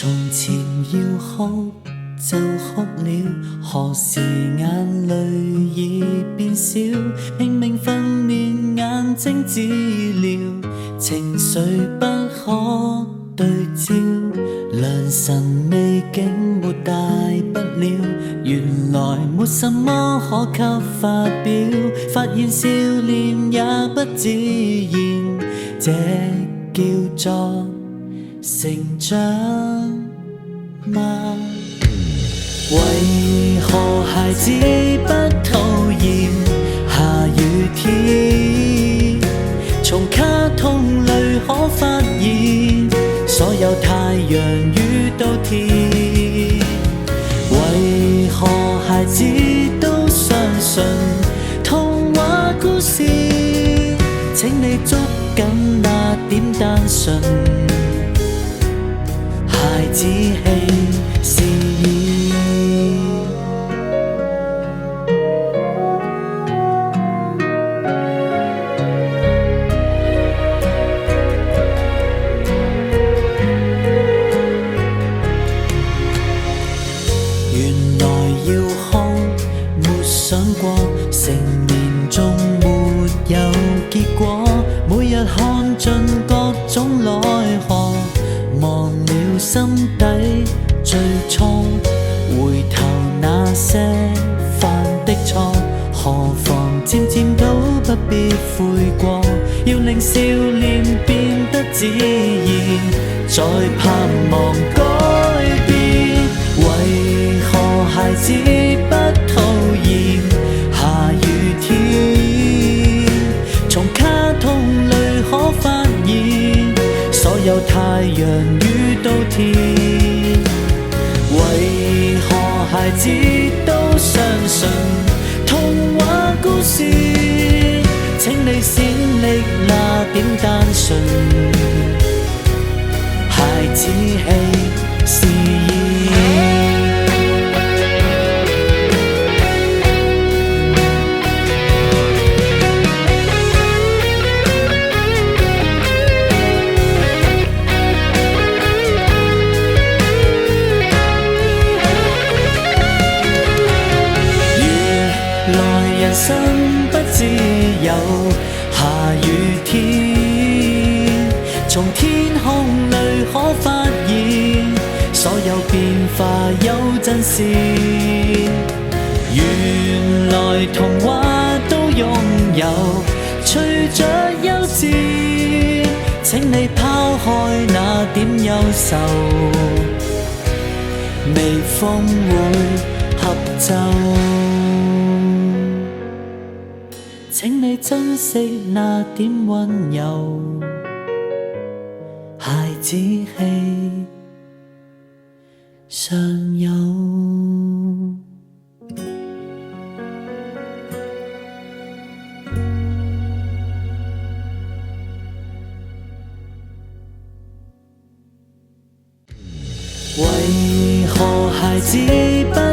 從前要哭就哭了，何時眼淚已變少？拼命訓練眼睛治療，情緒不可對焦，良辰美景沒大不了，原來沒什麼可給發表，發現少年也不自然，這叫做成長嗎？為何孩子不討厭下雨天？從卡通裏可發現，所有太陽與稻田。為何孩子都相信童話故事？請你捉緊那點單純，孩子氣是意。原來要哭，沒想過成年仲沒有結果，每日看盡各種奈何，忘了心底最初，回頭那些犯的錯，何妨漸漸都不必悔過，要令少年變得自然，再盼望改變。為何孩子不討厭下雨天？從卡通裏可發現，所有太陽與稻田。為何孩子都相信童話故事？請你閃力那點單純，孩子氣是意。人生不只有下雨天，從天空裏可發現，所有變化有陣時。原來童話都擁有，隨着幼稚，請你拋開那點憂愁，微風會合奏。請你珍惜那點溫柔，孩子氣尚有。為何孩子不